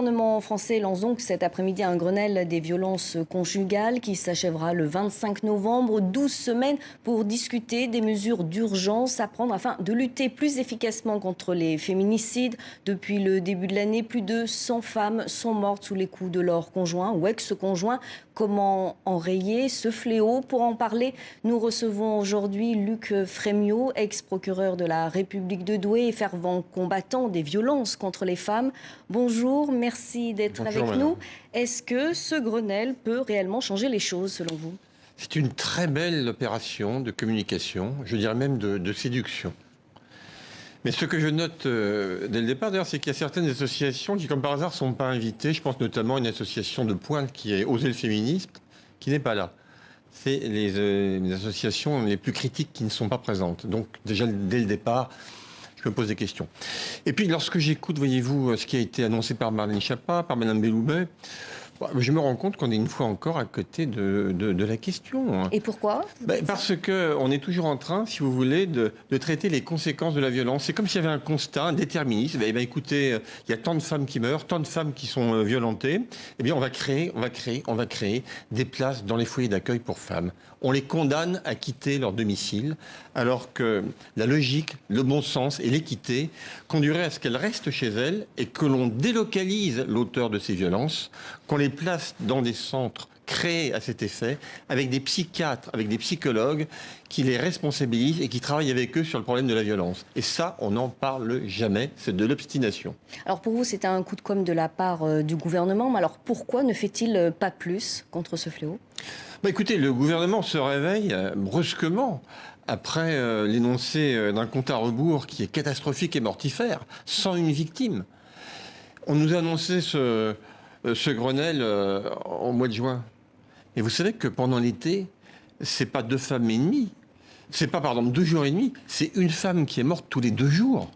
gouvernement français lance donc cet après-midi un Grenelle des violences conjugales qui s'achèvera le 25 novembre. 12 semaines pour discuter des mesures d'urgence à prendre afin de lutter plus efficacement contre les féminicides. Depuis le début de l'année, plus de 100 femmes sont mortes sous les coups de leur conjoint ou ex-conjoint. Comment enrayer ce fléau? Pour en parler, nous recevons aujourd'hui Luc Frémiot, ex-procureur de la République de Douai et fervent combattant des violences contre les femmes. Bonjour, merci d'être avec nous. Est-ce que ce Grenelle peut réellement changer les choses selon vous? C'est une très belle opération de communication, je dirais même de séduction. Mais ce que je note dès le départ, d'ailleurs, c'est qu'il y a certaines associations qui, comme par hasard, ne sont pas invitées. Je pense notamment à une association de pointe qui est Oser le féminisme, qui n'est pas là. C'est les associations les plus critiques qui ne sont pas présentes. Donc déjà, dès le départ, je me pose des questions. Et puis, lorsque j'écoute, voyez-vous, ce qui a été annoncé par Marlène Schiappa, par Mme Belloubet, je me rends compte qu'on est une fois encore à côté de la question. Et pourquoi? Parce qu'on est toujours en train, si vous voulez, de traiter les conséquences de la violence. C'est comme s'il y avait un constat, un déterminisme. Écoutez, il y a tant de femmes qui meurent, tant de femmes qui sont violentées. Eh bien, on va créer des places dans les foyers d'accueil pour femmes. On les condamne à quitter leur domicile, alors que la logique, le bon sens et l'équité conduiraient à ce qu'elles restent chez elles et que l'on délocalise l'auteur de ces violences, qu'on les place dans des centres créés à cet effet, avec des psychiatres, avec des psychologues qui les responsabilisent et qui travaillent avec eux sur le problème de la violence. Et ça, on n'en parle jamais, c'est de l'obstination. Alors pour vous, c'est un coup de com' de la part du gouvernement, mais alors pourquoi ne fait-il pas plus contre ce fléau? Écoutez, le gouvernement se réveille brusquement après l'énoncé d'un compte à rebours qui est catastrophique et mortifère, sans une victime. On nous a annoncé ce Grenelle au mois de juin. Et vous savez que pendant l'été, c'est pas 2 femmes et demie, c'est pas, 2 jours et demi, c'est une femme qui est morte tous les 2 jours.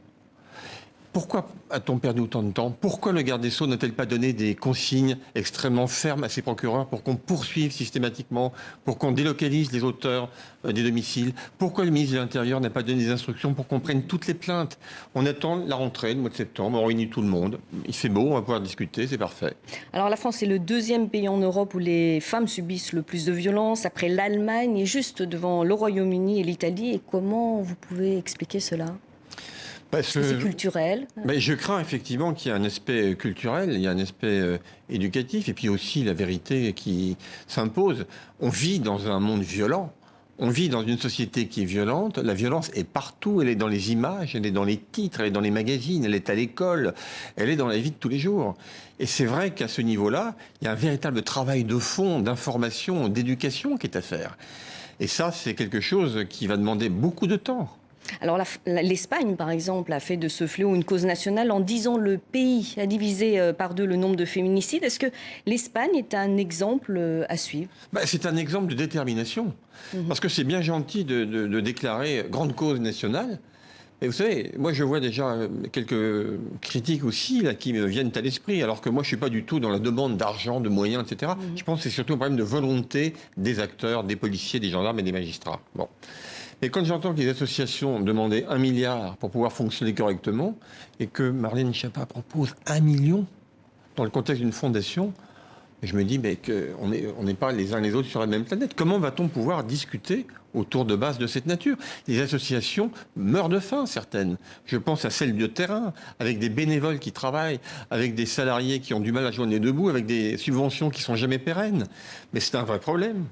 Pourquoi a-t-on perdu autant de temps? Pourquoi le garde des Sceaux n'a-t-elle pas donné des consignes extrêmement fermes à ses procureurs pour qu'on poursuive systématiquement, pour qu'on délocalise les auteurs des domiciles? Pourquoi le ministre de l'Intérieur n'a pas donné des instructions pour qu'on prenne toutes les plaintes? On attend la rentrée, le mois de septembre, on réunit tout le monde. Il fait beau, on va pouvoir discuter, c'est parfait. Alors la France est le 2e pays en Europe où les femmes subissent le plus de violences, après l'Allemagne et juste devant le Royaume-Uni et l'Italie. Et comment vous pouvez expliquer cela? Est-ce que c'est culturel? Je crains effectivement qu'il y ait un aspect culturel, il y a un aspect éducatif, et puis aussi la vérité qui s'impose. On vit dans un monde violent, on vit dans une société qui est violente. La violence est partout, elle est dans les images, elle est dans les titres, elle est dans les magazines, elle est à l'école, elle est dans la vie de tous les jours. Et c'est vrai qu'à ce niveau-là, il y a un véritable travail de fond, d'information, d'éducation qui est à faire. Et ça, c'est quelque chose qui va demander beaucoup de temps. Alors l'Espagne, par exemple, a fait de ce fléau une cause nationale en 10 ans. Le pays a divisé par 2 le nombre de féminicides. Est-ce que l'Espagne est un exemple à suivre? C'est un exemple de détermination. Parce que c'est bien gentil de déclarer grande cause nationale. Et vous savez, moi je vois déjà quelques critiques aussi là, qui me viennent à l'esprit, alors que moi je ne suis pas du tout dans la demande d'argent, de moyens, etc. Je pense que c'est surtout un problème de volonté des acteurs, des policiers, des gendarmes et des magistrats. Bon. Et quand j'entends que les associations demandaient 1 milliard pour pouvoir fonctionner correctement, et que Marlène Schiappa propose 1 million dans le contexte d'une fondation, je me dis qu'on n'est pas les uns les autres sur la même planète. Comment va-t-on pouvoir discuter autour de bases de cette nature? Les associations meurent de faim, certaines. Je pense à celles de terrain, avec des bénévoles qui travaillent, avec des salariés qui ont du mal à joindre les deux bouts, avec des subventions qui ne sont jamais pérennes. Mais c'est un vrai problème.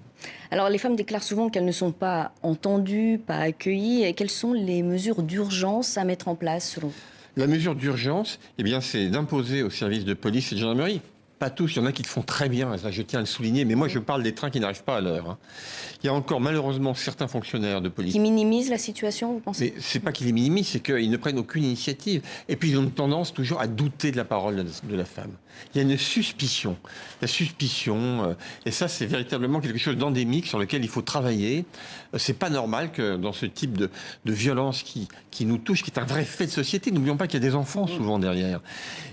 Alors les femmes déclarent souvent qu'elles ne sont pas entendues, pas accueillies. Et quelles sont les mesures d'urgence à mettre en place selon vous? La mesure d'urgence, c'est d'imposer aux services de police et de gendarmerie. Pas tous, il y en a qui le font très bien, ça, je tiens à le souligner, mais moi je parle des trains qui n'arrivent pas à l'heure. Il y a encore malheureusement certains fonctionnaires de police... Qui minimisent la situation, vous pensez? Mais c'est pas qu'ils les minimisent, c'est qu'ils ne prennent aucune initiative. Et puis ils ont une tendance toujours à douter de la parole de la femme. Il y a une suspicion. La suspicion, et ça c'est véritablement quelque chose d'endémique sur lequel il faut travailler. C'est pas normal que dans ce type de violence qui nous touche, qui est un vrai fait de société, n'oublions pas qu'il y a des enfants souvent derrière,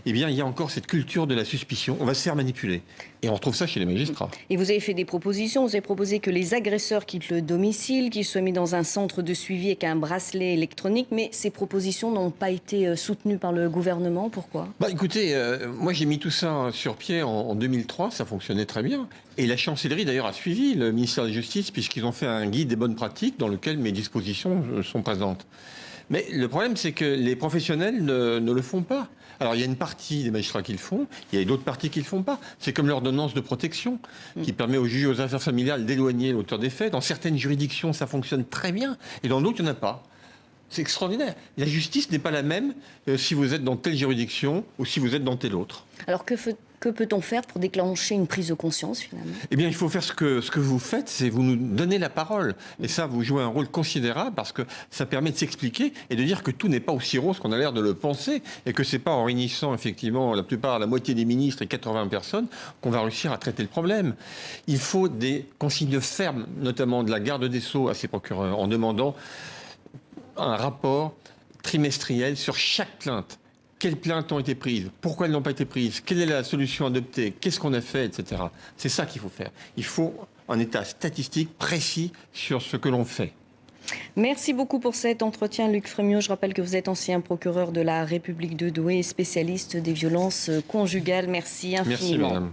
eh bien il y a encore cette culture de la suspicion. On va se faire manipuler. Et on retrouve ça chez les magistrats. Et vous avez fait des propositions. Vous avez proposé que les agresseurs quittent le domicile, qu'ils soient mis dans un centre de suivi avec un bracelet électronique. Mais ces propositions n'ont pas été soutenues par le gouvernement. Pourquoi ? Écoutez, moi j'ai mis tout ça sur pied en 2003, ça fonctionnait très bien. Et la chancellerie d'ailleurs a suivi le ministère de la Justice puisqu'ils ont fait un guide des bonnes pratiques dans lequel mes dispositions sont présentes. Mais le problème, c'est que les professionnels ne le font pas. Alors, il y a une partie des magistrats qui le font, il y a d'autres parties qui ne le font pas. C'est comme l'ordonnance de protection, qui permet aux juges aux affaires familiales d'éloigner l'auteur des faits. Dans certaines juridictions, ça fonctionne très bien, et dans d'autres, il n'y en a pas. C'est extraordinaire. La justice n'est pas la même si vous êtes dans telle juridiction ou si vous êtes dans telle autre. Alors, que peut-on faire pour déclencher une prise de conscience, finalement ? Eh bien, il faut faire ce que vous faites, c'est vous nous donnez la parole. Et ça, vous jouez un rôle considérable parce que ça permet de s'expliquer et de dire que tout n'est pas aussi rose qu'on a l'air de le penser et que c'est pas en réunissant effectivement la moitié des ministres et 80 personnes qu'on va réussir à traiter le problème. Il faut des consignes fermes, notamment de la garde des Sceaux à ses procureurs, en demandant un rapport trimestriel sur chaque plainte. Quelles plaintes ont été prises? Pourquoi elles n'ont pas été prises? Quelle est la solution adoptée? Qu'est-ce qu'on a fait, etc. C'est ça qu'il faut faire. Il faut un état statistique précis sur ce que l'on fait. Merci beaucoup pour cet entretien, Luc Frémiot. Je rappelle que vous êtes ancien procureur de la République de Douai et spécialiste des violences conjugales. Merci infiniment. Merci, madame.